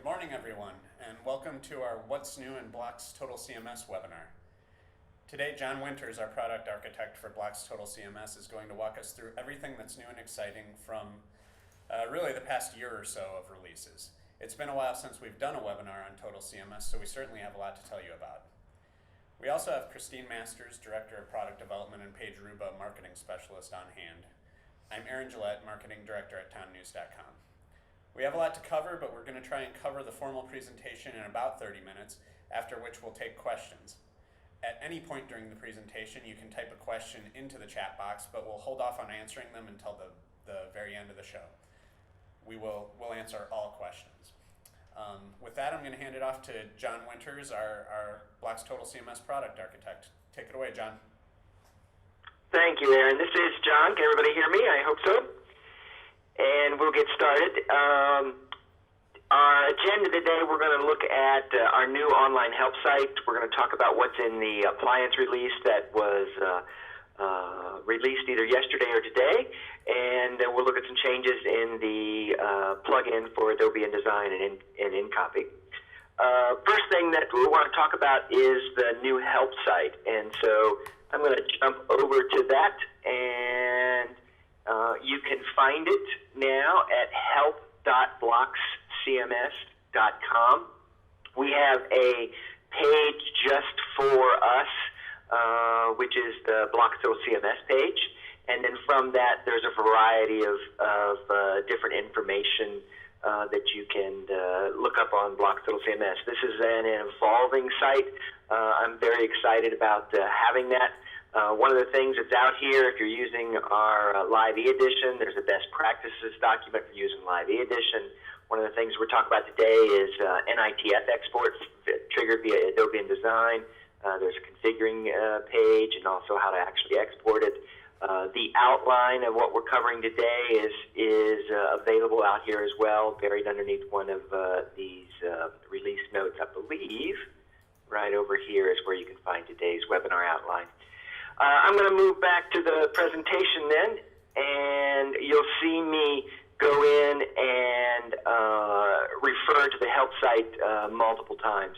morning, everyone, and welcome to our What's New in BLOX Total CMS webinar. Today, Jon Winters, our product architect for BLOX Total CMS, is going to walk us through everything that's new and exciting from really the past year or so of releases. It's been a while since we've done a webinar on Total CMS, so we certainly have a lot to tell you about. We also have Christine Masters, Director of Product Development, and Paige Ruba, Marketing Specialist, on hand. I'm Aaron Gillette, Marketing Director at townnews.com. We have a lot to cover, but we're going to try and cover the formal presentation in about 30 minutes, after which we'll take questions. At any point during the presentation, you can type a question into the chat box, but we'll hold off on answering them until the very end of the show. We'll answer all questions. With that, I'm going to hand it off to Jon Winters, our BLOX Total CMS product architect. Take it away, Jon. Thank you, Aaron. This is Jon. Can everybody hear me? I hope so. And we'll get started. Our agenda today, we're going to look at our new online help site. We're going to talk about what's in the appliance release that was released either yesterday or today. And then we'll look at some changes in the plugin for Adobe InDesign and InCopy. First thing that we want to talk about is the new help site. And so I'm going to jump over to that, and you can find it now at help.bloxcms.com. We have a page just for us, which is the BLOX Total CMS page. And then from that, there's a variety of different information that you can look up on BLOX Total CMS. This is an evolving site. I'm very excited about having that. One of the things that's out here, if you're using our Live E-Edition, there's a best practices document for using Live E-Edition. One of the things we're talking about today is NITF exports triggered via Adobe InDesign. There's a configuring page and also how to actually export it. The outline of what we're covering today is available out here as well, buried underneath one of these release notes, I believe. Right over here is where you can find today's webinar outline. I'm going to move back to the presentation then, and you'll see me go in and refer to the help site multiple times.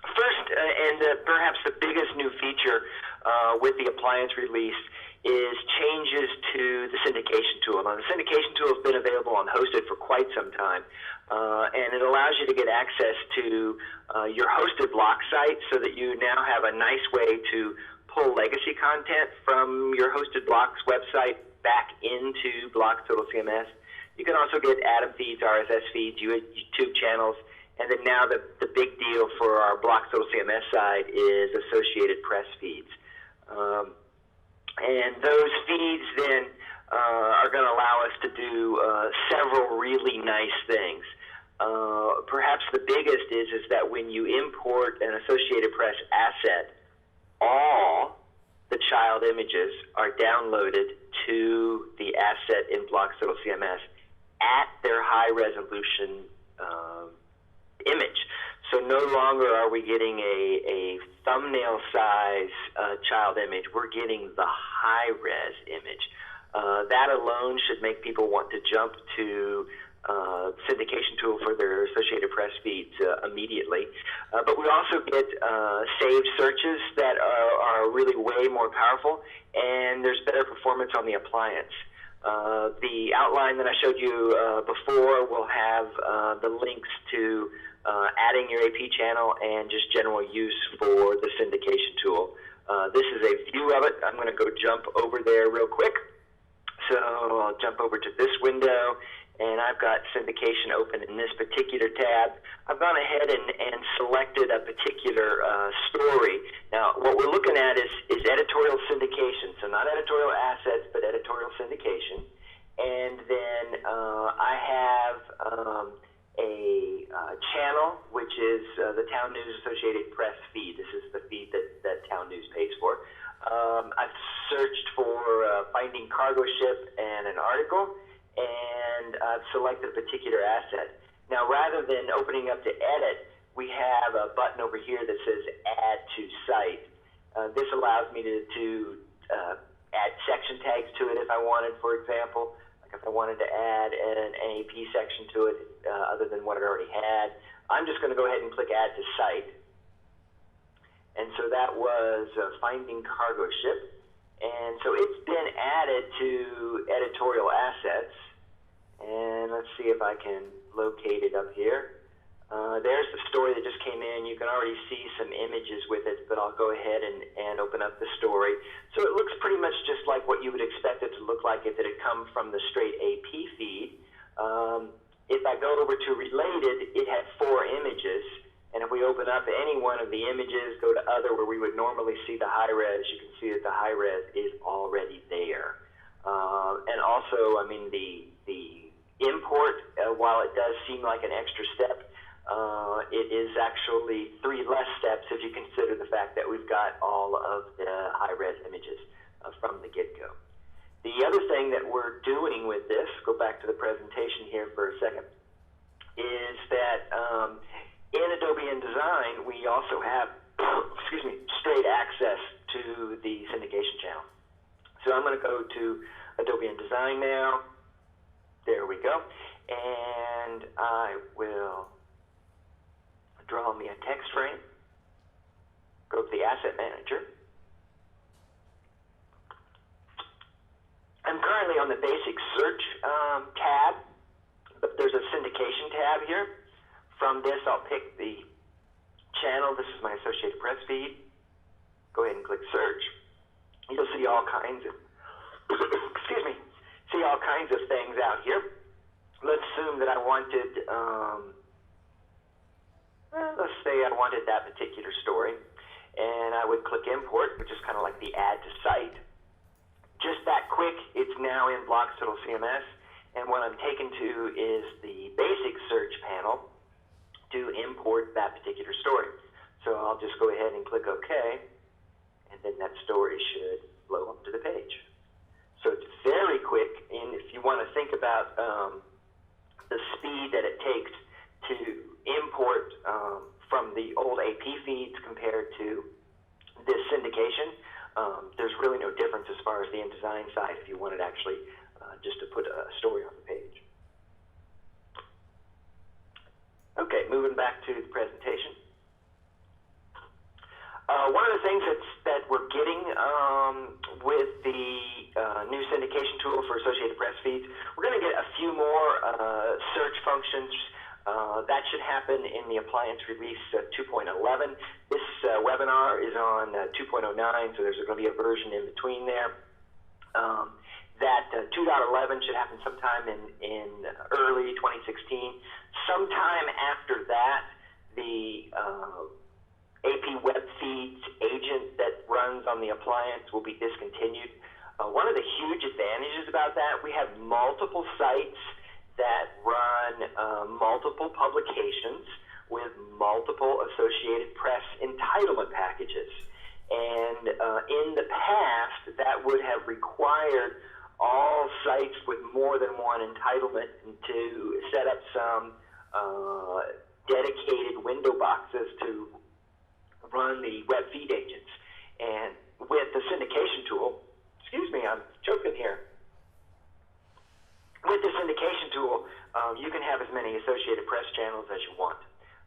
First, and perhaps the biggest new feature with the appliance release is changes to the syndication tool. Now, the syndication tool has been available on hosted for quite some time, and it allows you to get access to your hosted block site so that you now have a nice way to pull legacy content from your hosted BLOX website back into BLOX Total CMS. You can also get Atom feeds, RSS feeds, YouTube channels, and then now the big deal for our BLOX Total CMS side is Associated Press feeds. And those feeds then are going to allow us to do several really nice things. Perhaps the biggest is that when you import an Associated Press asset, all the child images are downloaded to the asset in BLOX Total CMS at their high-resolution image. So no longer are we getting a thumbnail-size child image. We're getting the high-res image. That alone should make people want to jump to syndication tool for their Associated Press feeds immediately. But we also get saved searches that are really way more powerful, and there's better performance on the appliance. The outline that I showed you before will have the links to adding your AP channel and just general use for the syndication tool. This is a view of it. I'm going to go jump over there real quick. So I'll jump over to this window, and I've got syndication open in this particular tab. I've gone ahead and selected a particular story. Now, what we're looking at is editorial syndication. So not editorial assets, but editorial syndication. And then I have a channel, which is the Town News Associated Press feed. This is the feed that Town News pays for. I've searched for finding cargo ship and an article, and I've selected a particular asset. Now, rather than opening up to edit, we have a button over here that says Add to Site. This allows me to add section tags to it if I wanted, for example. I Like if I wanted to add an NAP section to it other than what it already had, I'm just going to go ahead and click Add to Site. And so that was Finding Cargo Ship. And so it's been added to Editorial Assets. And let's see if I can locate it up here. There's the story that just came in. You can already see some images with it, but I'll go ahead and open up the story. So it looks pretty much just like what you would expect it to look like if it had come from the straight AP feed. If I go over to Related, it had 4 images. And if we open up any one of the images, go to Other, where we would normally see the high-res, you can see that the high-res is already there. And also, I mean, the import, while it does seem like an extra step, it is actually 3 less steps if you consider the fact that we've got all of the high-res images from the get-go. The other thing that we're doing with this, go back to the presentation here for a second, is that in Adobe InDesign, we also have, excuse me, straight access to the syndication channel. So I'm going to go to Adobe InDesign now. There we go. And I will draw me a text frame. Go to the Asset Manager. I'm currently on the Basic Search tab, but there's a Syndication tab here. From this, I'll pick the channel. This is my Associated Press feed. Go ahead and click Search. You'll see all kinds of, excuse me, see all kinds of things out here. Let's assume that I wanted, let's say I wanted that particular story, and I would click Import, which is kind of like the Add to Site. Just that quick, it's now in BLOX Total CMS, and what I'm taken to is the Basic Search panel to import that particular story. So I'll just go ahead and click OK, and then that story should flow up to the page. So it's very quick, and if you want to think about the speed that it takes to import from the old AP feeds compared to this syndication, there's really no difference as far as the InDesign side if you wanted actually just to put a story on the page. Okay, moving back to the presentation. One of the things that we're getting with the new syndication tool for Associated Press feeds, we're going to get a few more search functions. That should happen in the appliance release 2.11. This webinar is on 2.09, so there's going to be a version in between there. That 2.11 should happen sometime in early 2016. Sometime after that, the AP Web Feeds agent that runs on the appliance will be discontinued. One of the huge advantages about that, we have multiple sites that run multiple publications with multiple Associated Press entitlement packages. And in the past, that would have required all sites with more than one entitlement to set up some dedicated window boxes to run the web feed agents. And with the syndication tool, excuse me, I'm choking here. With the syndication tool, you can have as many Associated Press channels as you want,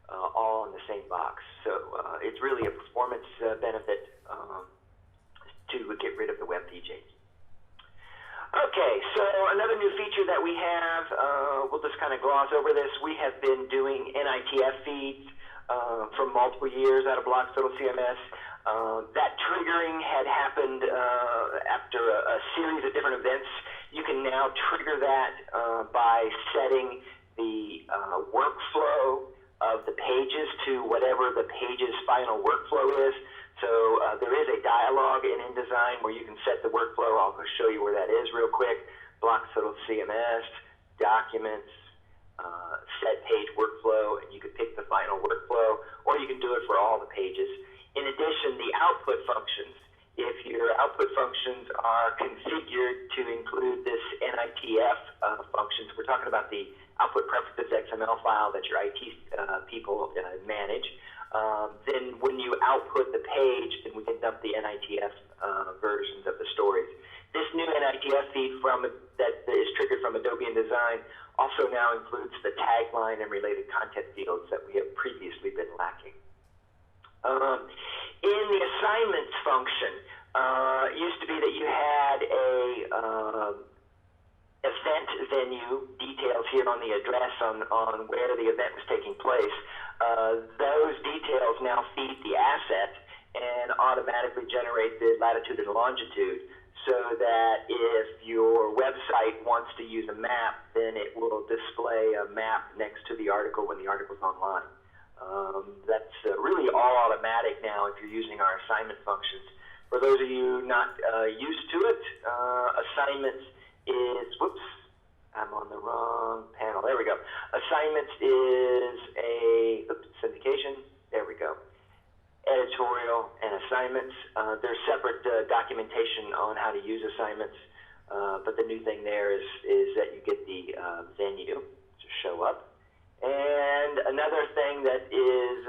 all in the same box. So it's really a performance benefit to get rid of the web feed agents. Okay, so another new feature that we have, we'll just kind of gloss over this. We have been doing NITF feeds for multiple years out of BLOX Total CMS. That triggering had happened after a series of different events. You can now trigger that by setting the workflow of the pages to whatever the page's final workflow is. So there is a dialog in InDesign where you can set the workflow. I'll go show you where that is real quick. BLOX Total CMS, Documents, Set Page Workflow, and you can pick the final workflow, or you can do it for all the pages. In addition, the output functions, if your output functions are configured to include this NITF functions, we're talking about the output preferences, XML file that your IT people manage. Then when you output the page, then we can dump the NITF versions of the stories. This new NITF feed that is triggered from Adobe InDesign also now includes the tagline and related content fields that we have previously been lacking. In the assignments function, it used to be that you had a event venue details here on the address on where the event was taking place. Those details now feed the asset and automatically generate the latitude and longitude, so that if your website wants to use a map, then it will display a map next to the article when the article's online. That's really all automatic now if you're using our assignment functions. For those of you not used to it, assignments is, whoops, I'm on the wrong panel. There we go. Assignments is syndication. There we go. Editorial and assignments. There's separate documentation on how to use assignments, but the new thing there is that you get the venue to show up. And another thing that is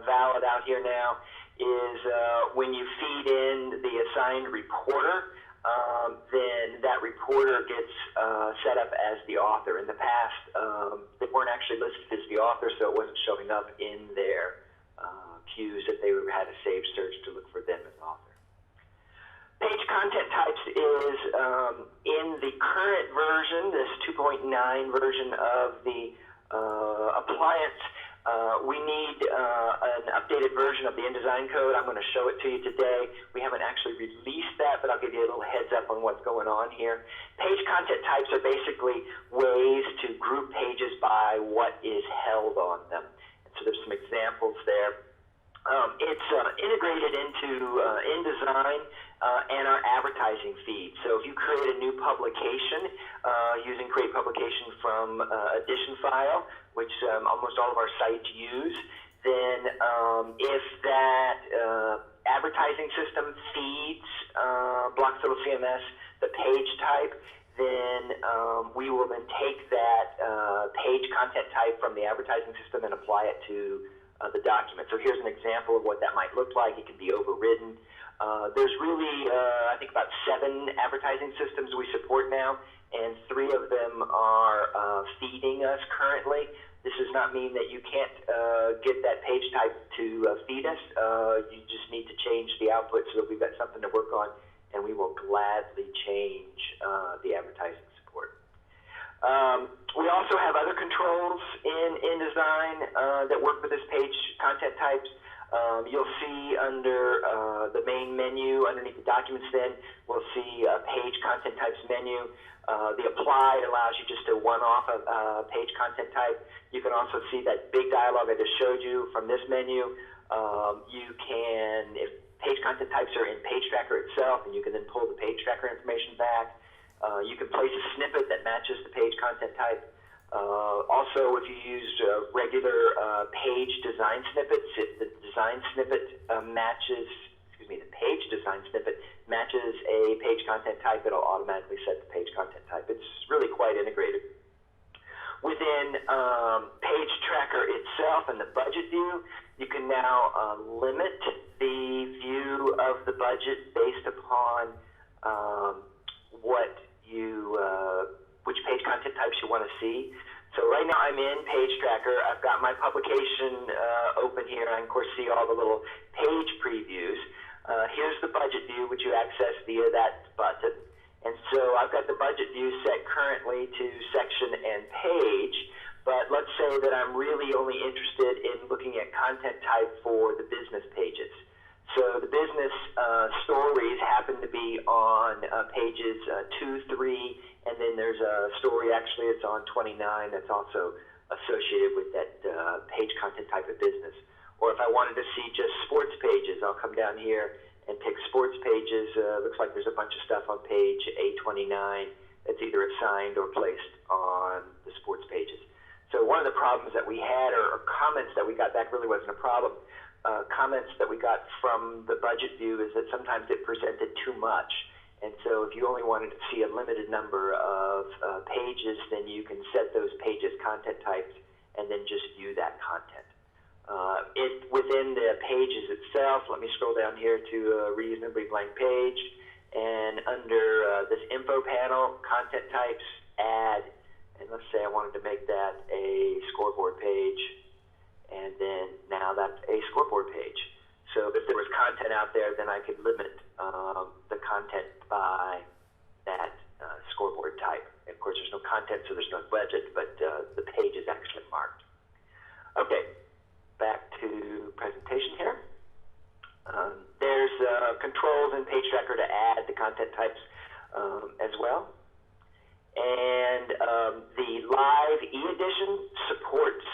valid out here now is when you feed in the assigned reporter, then that reporter gets set up as the author. In the past, they weren't actually listed as the author, so it wasn't showing up in their queues that they had a saved search to look for them as author. Page content types is in the current version, this 2.9 version of the appliance. We need an updated version of the InDesign code. I'm going to show it to you today. We haven't actually released that, but I'll give you a little heads up on what's going on here. Page content types are basically ways to group pages by what is held on them. And so there's some examples there. It's integrated into InDesign and our advertising feed. So if you create a new publication using Create Publication from Edition file, which almost all of our sites use, then if that advertising system feeds BLOX Total CMS the page type, then we will then take that page content type from the advertising system and apply it to the document. So here's an example of what that might look like. It can be overridden. There's really, I think, about 7 advertising systems we support now, and 3 of them are feeding us currently. This does not mean that you can't get that page type to feed us. You just need to change the output so that we've got something to work on, and we will gladly change the advertising support. We also have other controls in InDesign that work with this page content types. You'll see under the main menu, underneath the documents then, we'll see a page content types menu. The apply allows you just to one-off a page content type. You can also see that big dialog I just showed you from this menu. You can, if page content types are in Page Tracker itself, and you can then pull the Page Tracker information back. You can place a snippet that matches the page content type. Also, if you use regular page design snippets, if the design snippet the page design snippet matches a page content type, it'll automatically set the page content type. It's really quite integrated. Within Page Tracker itself and the budget view, you can now limit the view of the budget based upon which page content types you want to see. So right now I'm in Page Tracker. I've got my publication open here, and I can, of course, see all the little page previews. Here's the budget view, which you access via that button. And so I've got the budget view set currently to section and page, but let's say that I'm really only interested in looking at content type for the business pages. So the business stories happen to be on pages 2, 3, and then there's a story, actually, it's on 29 that's also associated with that page content type of business. Or if I wanted to see just sports pages, I'll come down here and pick sports pages. Looks like there's a bunch of stuff on page A29 that's either assigned or placed on the sports pages. So one of the problems that we had, or comments that we got back, really wasn't a problem. Comments that we got from the budget view is that sometimes it presented too much. And so if you only wanted to see a limited number of pages, then you can set those pages content types and then just view that content. Within the pages itself, let me scroll down here to a reasonably blank page, and under this info panel, content types, add, and let's say I wanted to make that a scoreboard page, and then now that's a scoreboard page. So if there was content out there, then I could limit the content by that scoreboard type. Of course, there's no content, so there's no budget, but the page is actually marked. Okay, back to presentation here. There's controls in Page Tracker to add the content types as well. And the live e-edition supports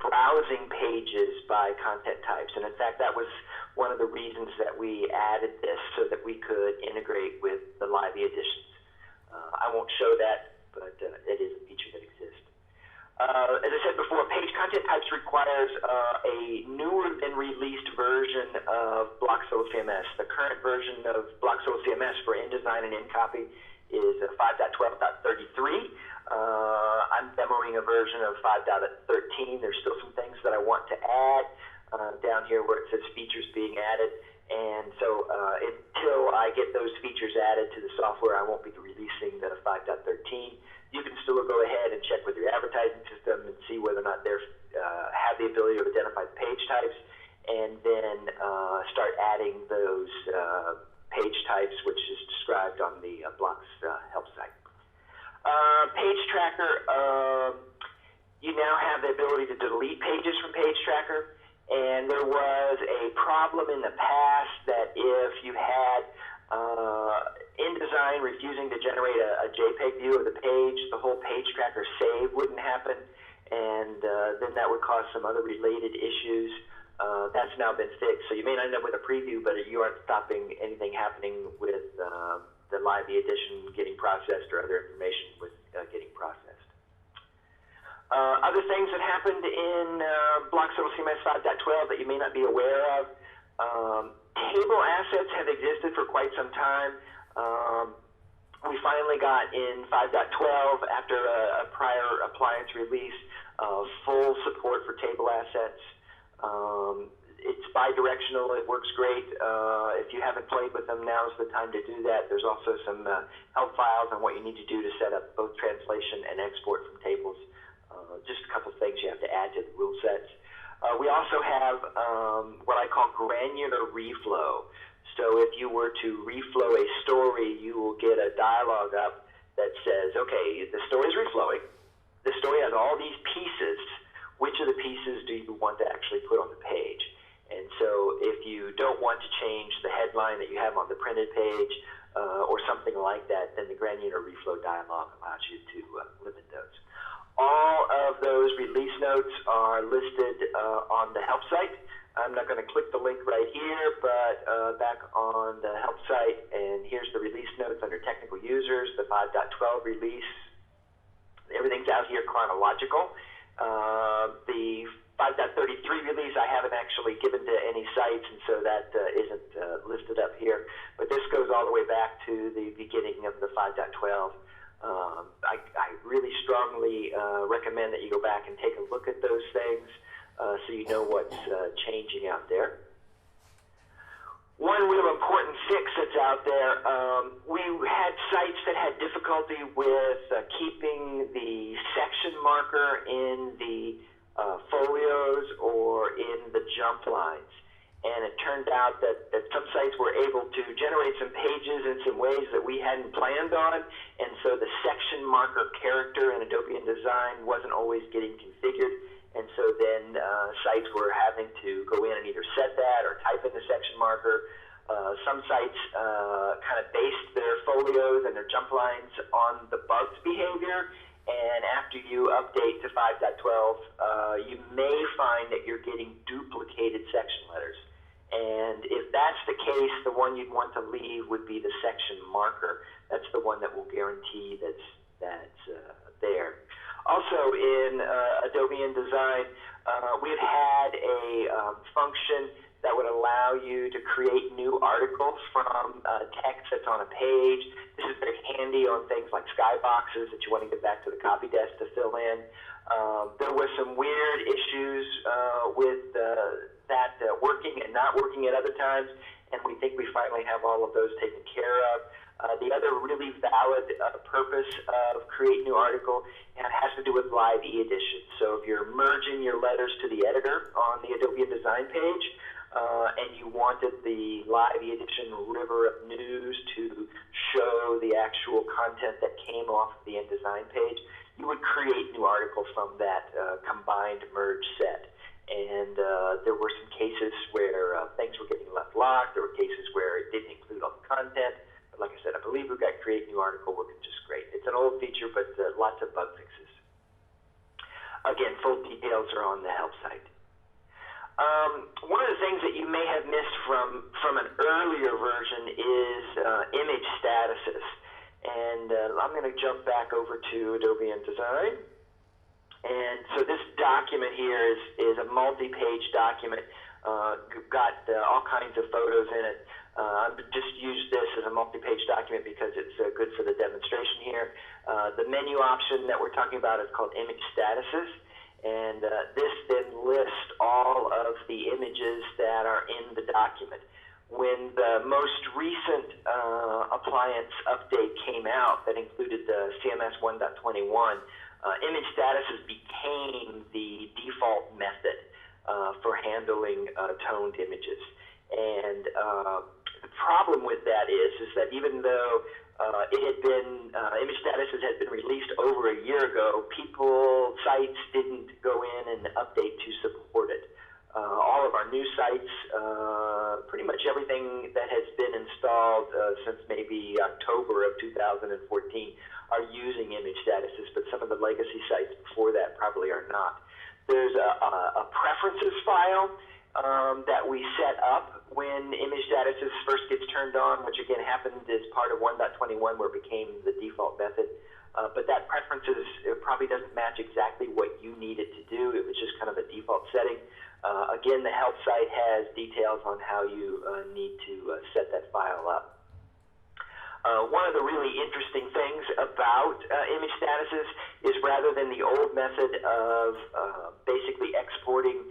browsing pages by content types. And in fact, that was one of the reasons that we added this, so that we could integrate with the live e-editions. I won't show that, but it is a feature that exists. As I said before, page content types requires a newer than released version of BLOX Total CMS. The current version of BLOX Total CMS for InDesign and InCopy is 5.12.33. I'm demoing a version of 5.13. There's still some things that I want to add down here where it says features being added. And so until I get those features added to the software, I won't be releasing the 5.13. You can still go ahead and check with your advertising system and see whether or not they have the ability to identify the page types, and then start adding those page types, which is described on the BLOX help site. Page Tracker, you now have the ability to delete pages from Page Tracker, and there was a problem in the past that if you had InDesign refusing to generate a JPEG view of the page, the whole Page Tracker save wouldn't happen, and then that would cause some other related issues. That's now been fixed, so you may not end up with a preview, but you aren't stopping anything happening with the live e-edition getting processed or other information with getting processed. Other things that happened in BLOX Total CMS 5.12 that you may not be aware of. Table assets have existed for quite some time. We finally got in 5.12, after a prior appliance release, full support for table assets. It's bi-directional, it works great. If you haven't played with them, now's the time to do that. There's also some help files on what you need to do to set up both translation and export from tables. Just a couple things you have to add to the rule sets. We also have what I call granular reflow. So if you were to reflow a story, you will get a dialog up that says, okay, the story is reflowing. The story has all these pieces. Which of the pieces do you want to actually put on the page? And so if you don't want to change the headline that you have on the printed page or something like that, then the granular reflow dialog allows you to limit those. All of those release notes are listed on the help site. I'm not going to click the link right here, but back on the help site, and here's the release notes under technical users, the 5.12 release. Everything's out here chronological. The 5.33 release I haven't actually given to any sites, and so that isn't listed up here. But this goes all the way back to the beginning of the 5.12. I really strongly recommend that you go back and take a look at those things so you know what's changing out there. One real important fix that's out there, we had sites that had difficulty with keeping the section marker in the folios or in the jump lines. And it turned out that some sites were able to generate some pages in some ways that we hadn't planned on, and so the section marker character in Adobe InDesign wasn't always getting configured, and so then sites were having to go in and either set that or type in the section marker. Some sites kind of based their folios and their jump lines on the bugs behavior, and after you update to 5.12, you may find that you're getting duplicated section letters. And if that's the case, the one you'd want to leave would be the section marker. That's the one that will guarantee that's there. Also in Adobe InDesign, we've had a function that would allow you to create new articles from text that's on a page. This is very handy on things like skyboxes that you want to get back to the copy desk to fill in. There was some weird issues with that working and not working at other times, and we think we finally have all of those taken care of. The other really valid purpose of Create New Article has to do with live e-edition. So if you're merging your letters to the editor on the Adobe InDesign page, and you wanted the live e-edition river of news to show the actual content that came off the InDesign page, you would create new articles from that combined merge set. And there were some cases where things were getting left locked. There were cases where it didn't include all the content. But like I said, I believe we've got Create New Article working just great. It's an old feature, but lots of bug fixes. Again, full details are on the help site. One of the things that you may have missed from an earlier version is image statuses. And I'm going to jump back over to Adobe InDesign. And so this document here is a multi-page document. Got all kinds of photos in it. I've just used this as a multi-page document because it's good for the demonstration here. The menu option that we're talking about is called Image Statuses. And this then lists all of the images that are in the document. When the most recent appliance update came out that included the CMS 1.21, image statuses became the default method for handling toned images. And the problem with that is that even though it had been, image statuses had been released over a year ago, sites didn't go in and update to support it. All of our new sites, pretty much everything that has been installed since maybe October of 2014 are using image statuses, but some of the legacy sites before that probably are not. There's a preferences file that we set up when image statuses first gets turned on, which again happened as part of 1.21 where it became the default method. But that preferences probably doesn't match exactly what you need it to do. It was just kind of a default setting. Again, the help site has details on how you need to set that file up. One of the really interesting things about image statuses is rather than the old method of basically exporting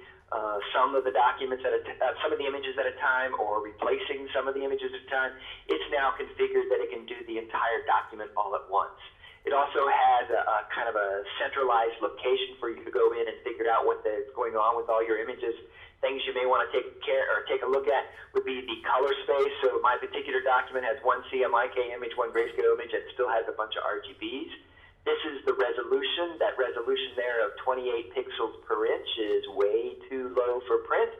some of the documents some of the images at a time or replacing some of the images at a time, it's now configured that it can do the entire document all at once. It also has a kind of a centralized location for you to go in and figure out what's going on with all your images. Things you may want to take a look at would be the color space. So my particular document has one CMYK image, one grayscale image, and still has a bunch of RGBs. This is the resolution. That resolution there of 28 pixels per inch is way too low for print.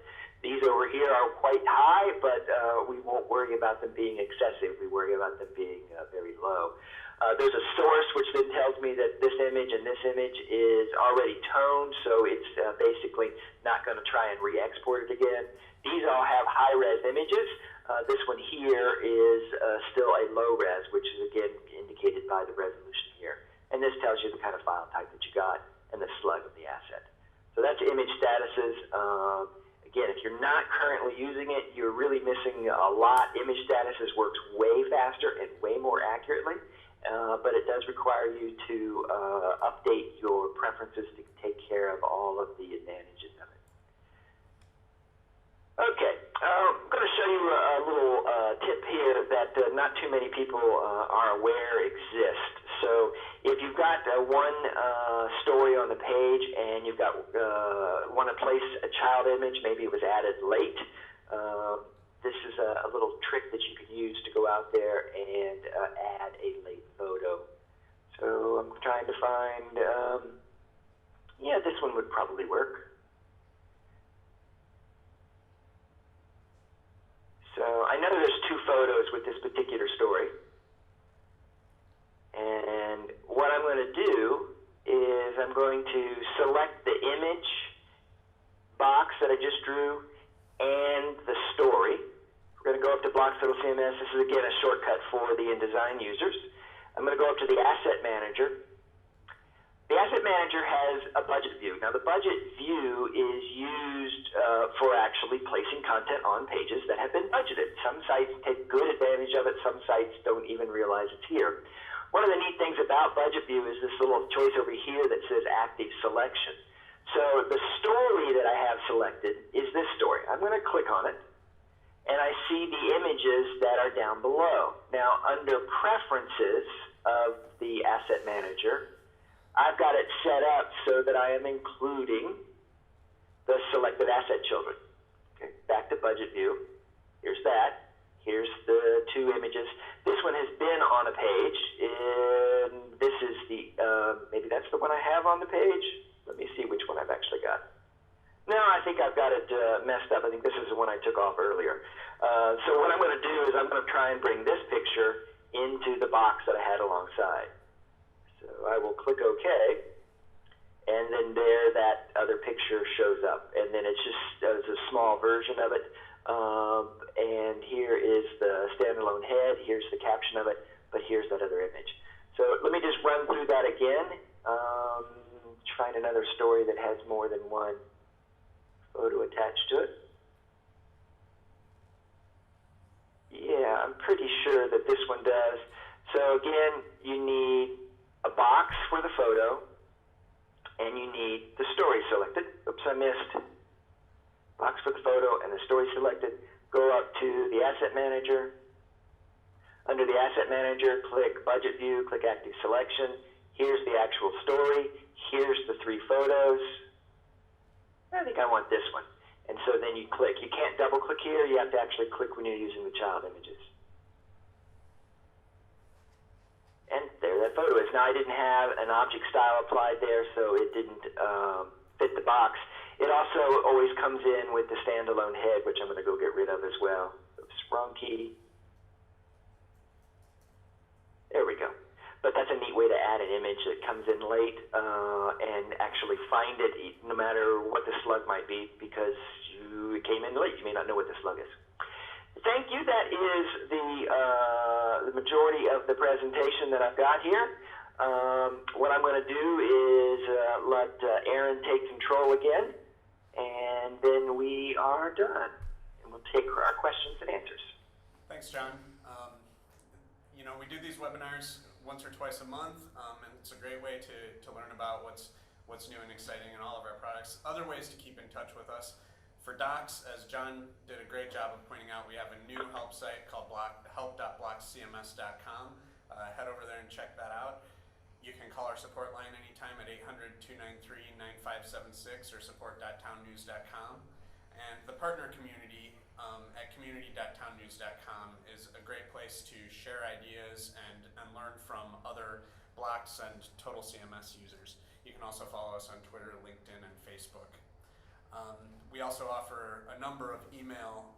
These over here are quite high, but we won't worry about them being excessive. We worry about them being very low. There's a source which then tells me that this image and this image is already toned, so it's basically not going to try and re-export it again. These all have high-res images. This one here is still a low-res, which is again indicated by the resolution here. And this tells you the kind of file type that you got and the slug of the asset. So that's image statuses. Again, if you're not currently using it, you're really missing a lot. Image statuses works way faster and way more accurately. But it does require you to update your preferences to take care of all of the advantages of it. Okay, I'm going to show you a little tip here that not too many people are aware exists. So if you've got one story on the page and you've got want to place a child image, maybe it was added late, this is a little trick that you can use to go out there and add a late photo. So I'm trying to find, yeah, this one would probably work. So I know there's two photos with this particular story. And what I'm going to do is I'm going to select the image box that I just drew and the story. We're going to go up to BLOX Total CMS. This is, again, a shortcut for the InDesign users. I'm going to go up to the Asset Manager. The Asset Manager has a budget view. Now, the budget view is used for actually placing content on pages that have been budgeted. Some sites take good advantage of it. Some sites don't even realize it's here. One of the neat things about Budget View is this little choice over here that says Active Selection. So the story that I have selected is this story. I'm going to click on it, and I see the images that are down below. Now, under Preferences of the Asset Manager, I've got it set up so that I am including the selected asset children. Okay, back to Budget View. Here's that. Here's the two images. This one has been on a page, and this is the, maybe that's the one I have on the page. Let me see which one I've actually got. No, I think I've got it messed up. I think this is the one I took off earlier. So what I'm going to do is I'm going to try and bring this picture into the box that I had alongside. So I will click OK, and then there that other picture shows up. And then it's just a small version of it. And here is the standalone head. Here's the caption of it, but here's that other image. So let me just run through that again. Find another story that has more than one photo attached to it. Yeah, I'm pretty sure that this one does. So again, you need a box for the photo, and you need the story selected. Oops, I missed. Box for the photo and the story selected. Go up to the Asset Manager. Under the Asset Manager, click Budget View, click Active Selection. Here's the actual story. Here's the three photos. I think I want this one. And so then you click. You can't double click here. You have to actually click when you're using the child images. And there that photo is. Now I didn't have an object style applied there, so it didn't fit the box. It also always comes in with the standalone head, which I'm going to go get rid of as well. Oops, wrong key. There we go. But that's a neat way to add an image that comes in late and actually find it no matter what the slug might be, because it came in late. You may not know what the slug is. Thank you. That is the majority of the presentation that I've got here. What I'm going to do is let Aaron take control again, and then we are done. And we'll take our questions and answers. Thanks, John. You know, we do these webinars once or twice a month, and it's a great way to learn about what's new and exciting in all of our products. Other ways to keep in touch with us. For docs, as John did a great job of pointing out, we have a new help site called help.bloxcms.com. Head over there and check that out. You can call our support line anytime at 800-293-9576 or support.townnews.com. And the partner community at community.townnews.com is a great place to share ideas and learn from other BLOX and Total CMS users. You can also follow us on Twitter, LinkedIn, and Facebook. We also offer a number of email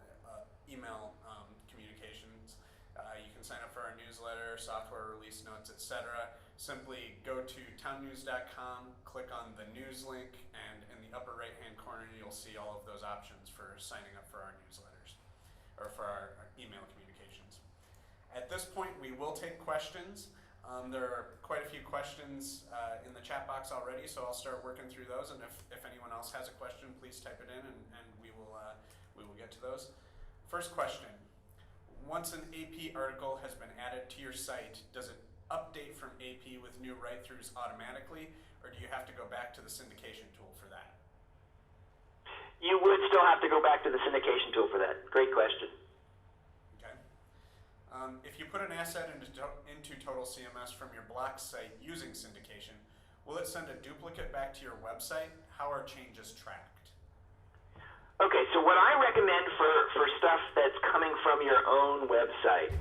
communications. You can sign up for our newsletter, software release notes, etc. Simply go to townnews.com, click on the news link, and in the upper right-hand corner you'll see all of those options for signing up for our newsletters, or for our email communications. At this point, we will take questions. There are quite a few questions in the chat box already, so I'll start working through those, and if anyone else has a question, please type it in, and we will get to those. First question: once an AP article has been added to your site, does it update from AP with new write-throughs automatically, or do you have to go back to the syndication tool for that? You would still have to go back to the syndication tool for that. Great question. Okay. If you put an asset into Total CMS from your BLOX site using syndication, will it send a duplicate back to your website? How are changes tracked? Okay, so what I recommend for stuff that's coming from your own website,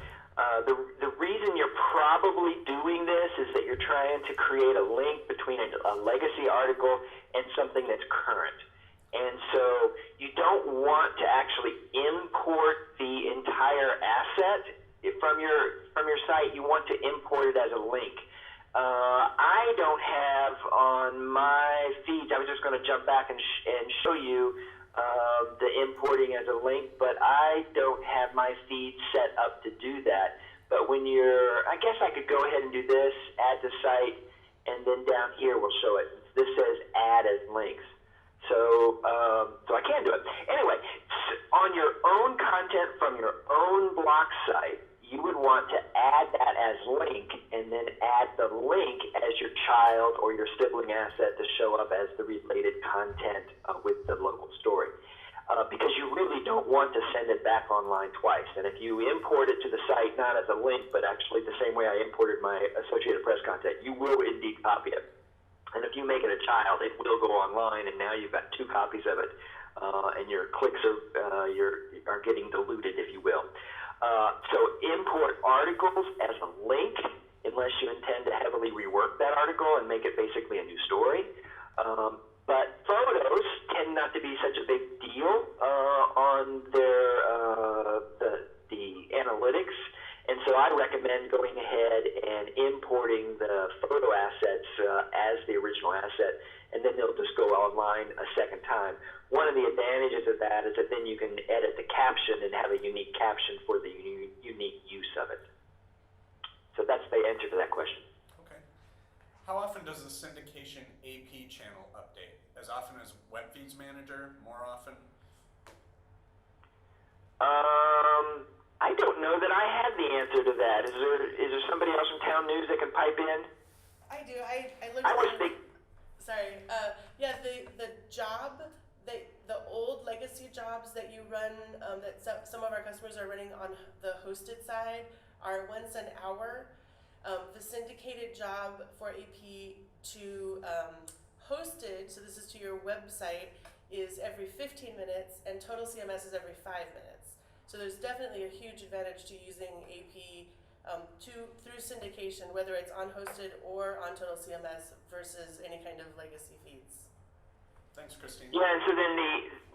the reason you're probably doing this is that you're trying to create a link between a legacy article and something that's current. And so you don't want to actually import the entire asset from your site. You want to import it as a link. I don't have on my feeds, I was just going to jump back and show you the importing as a link, but I don't have my feed set up to do that. But when I guess I could go ahead and do this, add to site, and then down here we'll show it. This says add as links. So I can do it. Anyway, on your own content from your own BLOX site, you you would want to add that as link and then add the link as your child or your sibling asset to show up as the related content with the local story. Because you really don't want to send it back online twice. And if you import it to the site, not as a link, but actually the same way I imported my Associated Press content, you will indeed copy it. And if you make it a child, it will go online, and now you've got 2 copies of it, and your clicks are getting diluted, if you will. So import articles as a link, unless you intend to heavily rework that article and make it basically a new story. But photos tend not to be such a big deal on the analytics, and so I recommend going ahead and importing the photo assets as the original asset, and then they'll just go online a second time. One of the advantages of that is that then you can edit the caption and have a unique caption for the unique use of it. So that's the answer to that question. Okay. How often does the Syndication AP channel update? As often as Web Feeds Manager? More often? I don't know that I have the answer to that. Is there somebody else from Town News that can pipe in? I do. I looked I was at thinking. sorry. Yeah, the job that the old legacy jobs that you run that some of our customers are running on the hosted side are once an hour. The syndicated job for AP to hosted, so this is to your website, is every 15 minutes, and Total CMS is every 5 minutes. So there's definitely a huge advantage to using AP through syndication, whether it's on hosted or on Total CMS versus any kind of legacy feeds. Thanks, Christine. Yeah, and so then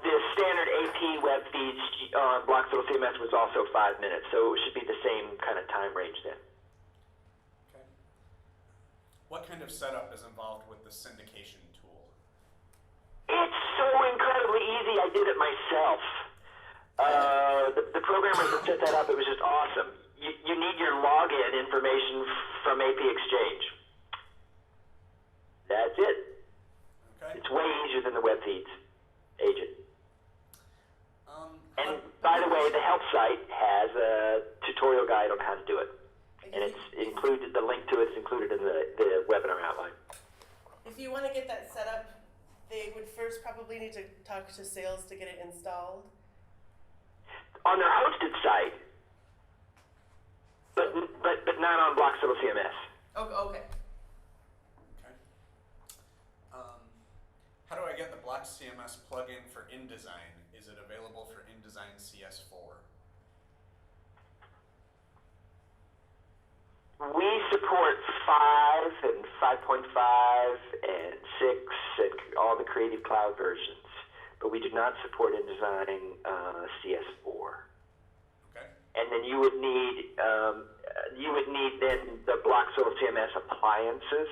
the standard AP web feeds on BLOX Total CMS was also 5 minutes, so it should be the same kind of time range then. Okay. What kind of setup is involved with the syndication tool? It's so incredibly easy. I did it myself. The programmers that set that up, it was just awesome. You need your login information from AP Exchange. That's it. Okay. It's way easier than the web feeds agent. And by the way, the help site has a tutorial guide on how to do it. And it's included, the link to it is included in the webinar outline. If you want to get that set up, they would first probably need to talk to sales to get it installed. On their hosted site, but not on BLOX Total CMS. Oh, okay. Okay. How do I get the BLOX CMS plugin for InDesign? Is it available for InDesign CS4? We support 5 and 5.5 and 6 and all the Creative Cloud versions, but we do not support InDesign CS4. Okay. And then you would need then the BLOX Total CMS appliances,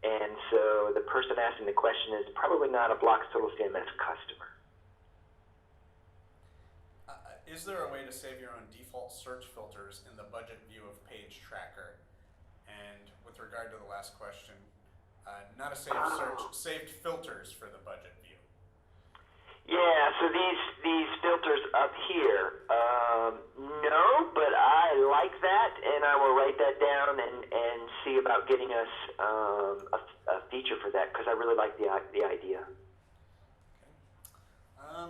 and so the person asking the question is probably not a BLOX Total CMS customer. Is there a way to save your own default search filters in the budget view of Page Tracker? And with regard to the last question, not a saved search, saved filters for the budget view. Yeah, so these filters up here, no, but I like that, and I will write that down and see about getting us a feature for that, because I really like the idea.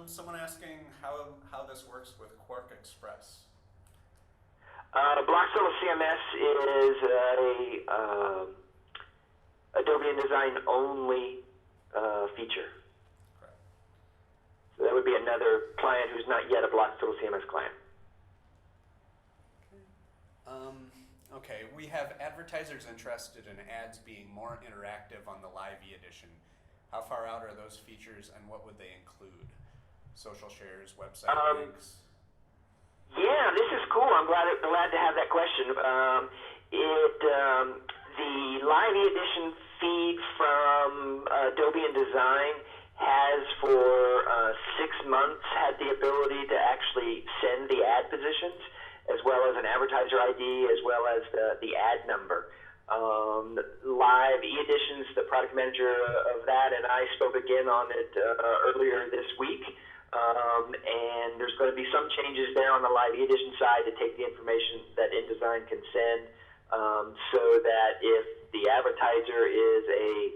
Someone asking how this works with Quark Express. BLOX Total CMS is a Adobe InDesign only feature. Correct. So that would be another client who's not yet a BLOX Total CMS client. Okay, we have advertisers interested in ads being more interactive on the Live edition. How far out are those features, and what would they include? Social shares, website links? Yeah, this is cool. I'm glad to have that question. The Live edition feed from Adobe InDesign has for 6 months had the ability to actually send the ad positions, as well as an advertiser ID, as well as the ad number. Live e-editions, the product manager of that, and I spoke again on it earlier this week. And there's going to be some changes there on the Live Edition side to take the information that InDesign can send, so that if the advertiser is a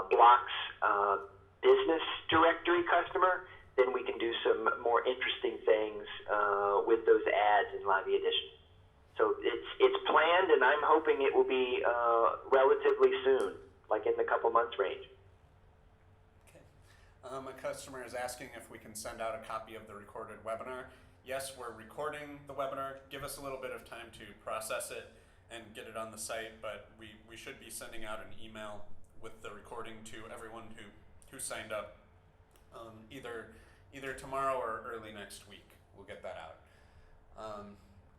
BLOX business directory customer, then we can do some more interesting things with those ads in Live Edition. So it's planned, and I'm hoping it will be relatively soon, like in the couple months range. A customer is asking if we can send out a copy of the recorded webinar. Yes, we're recording the webinar. Give us a little bit of time to process it and get it on the site, but we should be sending out an email with the recording to everyone who signed up either tomorrow or early next week. We'll get that out.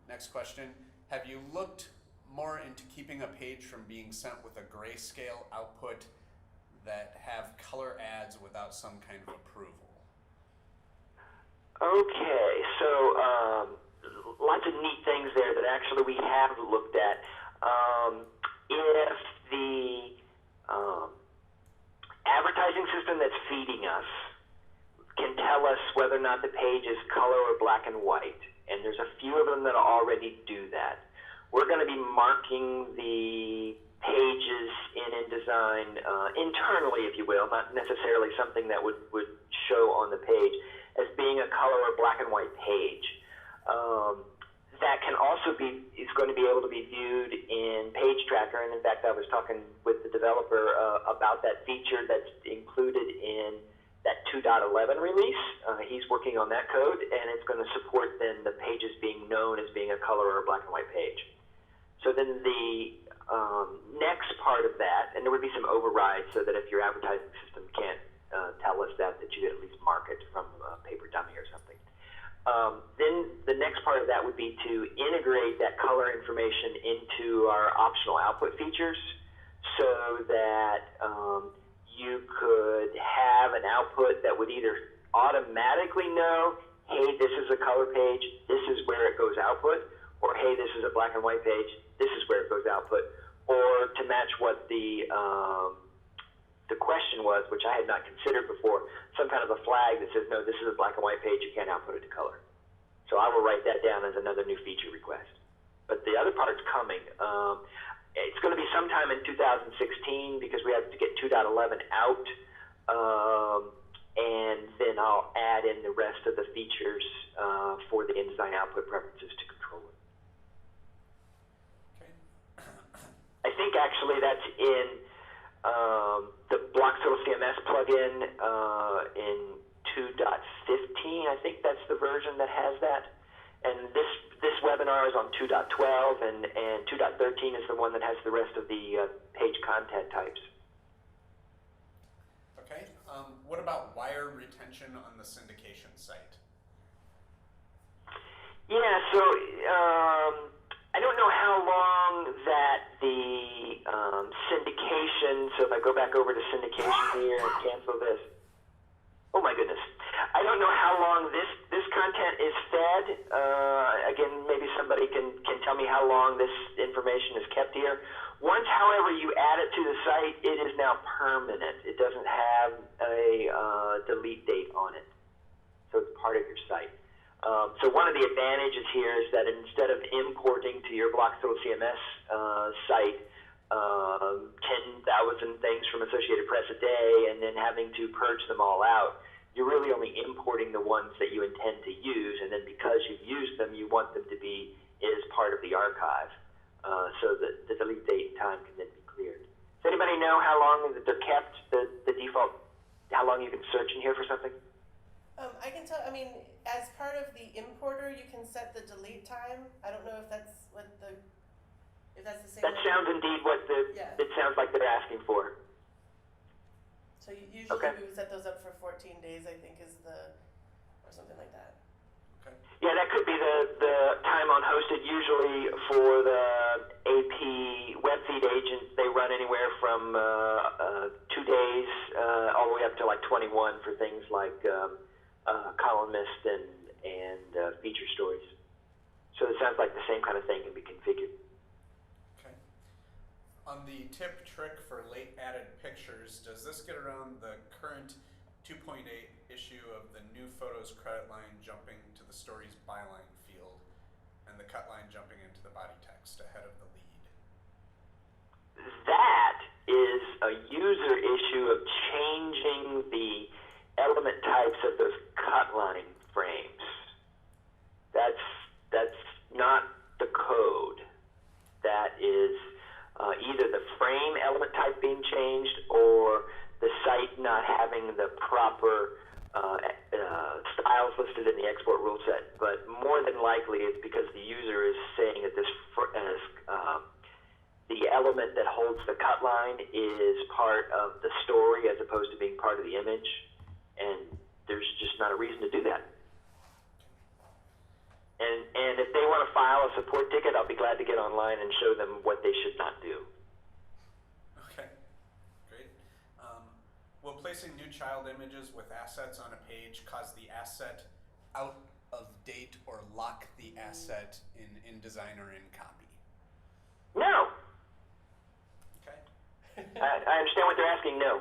Next question. Have you looked more into keeping a page from being sent with a grayscale output that have color ads without some kind of approval? Okay, so lots of neat things there that actually we have looked at. If the advertising system that's feeding us can tell us whether or not the page is color or black and white, and there's a few of them that already do that, we're going to be marking the pages in InDesign internally, if you will, not necessarily something that would show on the page, as being a color or black and white page. That can also is going to be able to be viewed in Page Tracker, and in fact I was talking with the developer about that feature that's included in that 2.11 release. He's working on that code, and it's going to support then the pages being known as being a color or a black and white page. So then the next part of that, and there would be some overrides so that if your advertising system can't tell us that you at least mark it from a paper dummy or something. Then the next part of that would be to integrate that color information into our optional output features, so that you could have an output that would either automatically know, hey, this is a color page, this is where it goes output, or hey, this is a black and white page, this is where it goes output, or to match what the question was, which I had not considered before, some kind of a flag that says, no, this is a black and white page, you can't output it to color. So I will write that down as another new feature request. But the other part's coming. It's going to be sometime in 2016 because we have to get 2.11 out, and then I'll add in the rest of the features for the InDesign output preferences to control it. Okay. I think actually that's in the BLOX Total CMS plugin in 2.15. I think that's the version that has that. And this webinar is on 2.12, and 2.13 is the one that has the rest of the page content types. Okay. What about wire retention on the syndication site? Yeah, so I don't know how long that the syndication, so if I go back over to syndication here and cancel this, oh my goodness. I don't know how long this content is fed. Again, maybe somebody can tell me how long this information is kept here. Once, however, you add it to the site, it is now permanent. It doesn't have a delete date on it. So it's part of your site. So one of the advantages here is that instead of importing to your BLOX Total CMS site 10,000 things from Associated Press a day and then having to purge them all out, you're really only importing the ones that you intend to use, and then because you've used them, you want them to be as part of the archive, so that the delete date and time can then be cleared. Does anybody know how long that they're kept, the default, how long you can search in here for something? I can tell, I mean, as part of the importer, you can set the delete time. I don't know if that's what if that's the same. That sounds indeed what it sounds like they're asking for. So usually we would set those up for 14 days, I think, or something like that. Okay. Yeah, that could be the time on hosted. Usually for the AP web feed agents, they run anywhere from 2 days all the way up to like 21 for things like columnist and feature stories. So it sounds like the same kind of thing can be configured. Okay. On the tip trick for late added pictures, does this get around the current 2.8 issue of the new photos credit line jumping to the story's byline field and the cut line jumping into the body text ahead of the lead? That is a user issue of changing the element types of those cut line frames. That's not the code. That is either the frame element type being changed or the site not having the proper styles listed in the export rule set. But more than likely, it's because the user is saying that the element that holds the cut line is part of the story as opposed to being part of the image, and there's just not a reason to do that. And if they want to file a support ticket, I'll be glad to get online and show them what they should not do. Okay, great. Will placing new child images with assets on a page cause the asset out of date or lock the asset in InDesign or in copy? No. Okay. I understand what they're asking. No.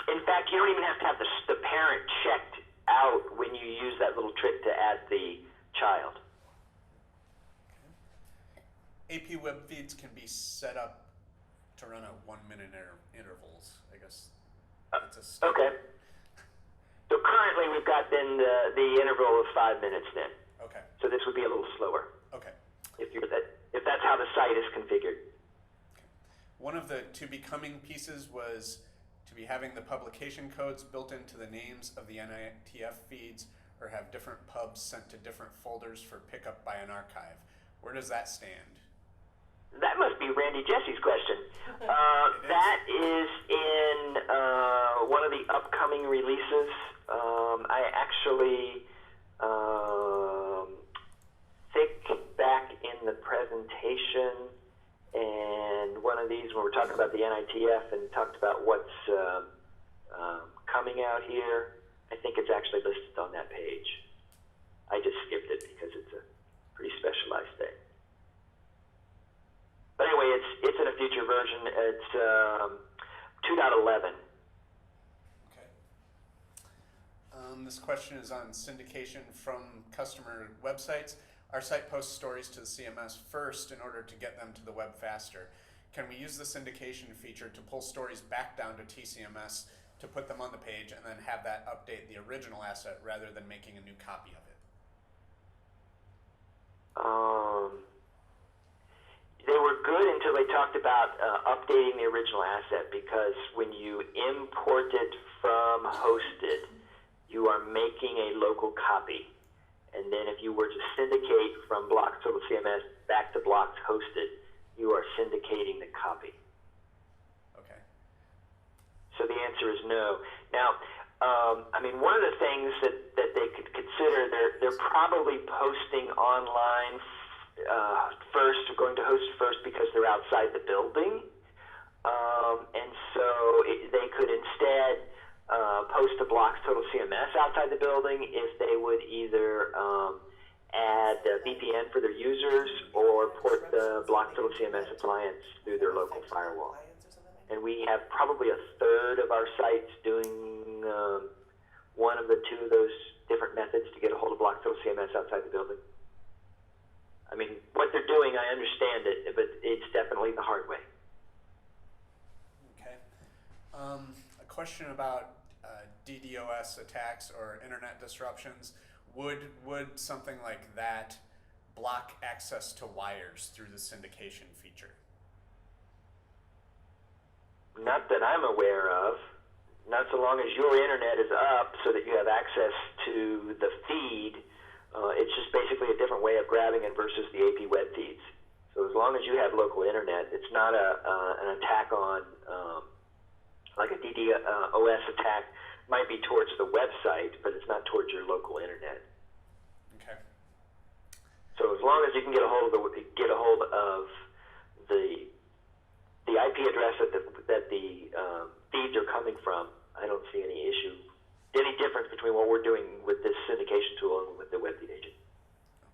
In fact, you don't even have to have the parent checked out when you use that little trick to add the child. Okay. AP web feeds can be set up to run at 1 minute intervals. I guess that's a step. Okay. So currently we've got then the interval of 5 minutes then. Okay. So this would be a little slower. Okay. If that's how the site is configured. Okay. One of the to be coming pieces was to be having the publication codes built into the names of the NITF feeds or have different pubs sent to different folders for pickup by an archive. Where does that stand? That must be Randy Jesse's question. That is in one of the upcoming releases. I actually think back in the presentation and one of these when we're talking about the NITF and talked about what's coming out here, I think it's actually listed on that page. I just skipped it because it's a pretty specialized thing. But anyway, it's in a future version. It's 2.11. Okay. This question is on syndication from customer websites. Our site posts stories to the CMS first in order to get them to the web faster. Can we use the syndication feature to pull stories back down to TCMS to put them on the page and then have that update the original asset rather than making a new copy of it? They were good until they talked about updating the original asset, because when you import it from hosted, you are making a local copy. And then if you were to syndicate from BLOX Total CMS back to BLOX hosted, you are syndicating the copy. Okay. So the answer is no. Now, I mean, one of the things that they could consider, they're probably posting online first, going to host first because they're outside the building. And so they could instead post to BLOX Total CMS outside the building if they would either add VPN for their users or port the BLOX Total CMS appliance through their local firewall. And we have probably a third of our sites doing one of the two of those different methods to get a hold of BLOX Total CMS outside the building. I mean, what they're doing, I understand it, but it's definitely the hard way. Okay. A question about DDoS attacks or internet disruptions. Would something like that block access to wires through the syndication feature? Not that I'm aware of. Not so long as your internet is up so that you have access to the feed. It's just basically a different way of grabbing it versus the AP web feeds. So as long as you have local internet, it's not an attack on, like a DDoS attack might be towards the website, but it's not towards your local internet. Okay. So as long as you can get a hold of the IP address that the feeds are coming from, I don't see any difference between what we're doing with this syndication tool and with the web feed agent.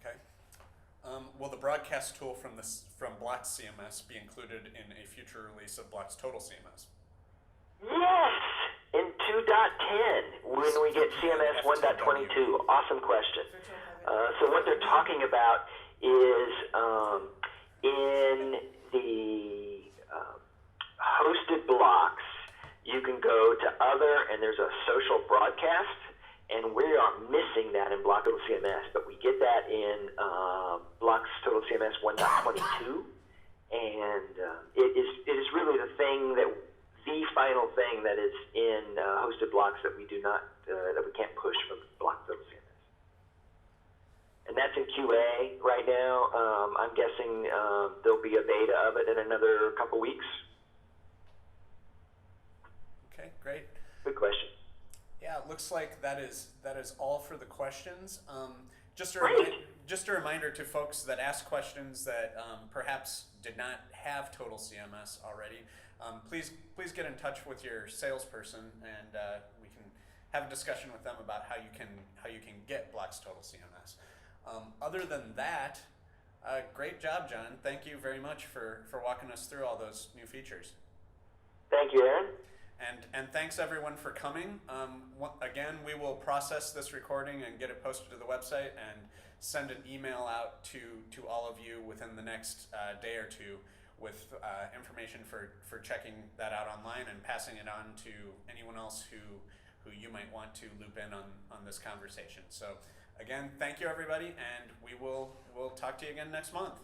Okay. Will the broadcast tool from BLOX CMS be included in a future release of BLOX Total CMS? Yes! In 2.11, 1.10 when we get CMS 1.22? Awesome question. So what they're talking about is in the hosted blocks, you can go to other, and there's a social broadcast, and we are missing that in BLOX Total CMS, but we get that in BLOX Total CMS 1.22, and it is really the final thing that is in hosted blocks that we do not, that we can't push from BLOX Total CMS. And that's in QA right now. I'm guessing there'll be a beta of it in another couple weeks. Okay, great. Good question. Yeah, it looks like that is all for the questions. Just a reminder to folks that ask questions that perhaps did not have Total CMS already. Please get in touch with your salesperson, and we can have a discussion with them about how you can get BLOX Total CMS. Other than that, great job, John. Thank you very much for walking us through all those new features. Thank you, Aaron. And thanks everyone for coming. Again, we will process this recording and get it posted to the website and send an email out to all of you within the next day or two with information for checking that out online and passing it on to anyone else who you might want to loop in on this conversation. So again, thank you everybody, and we'll talk to you again next month.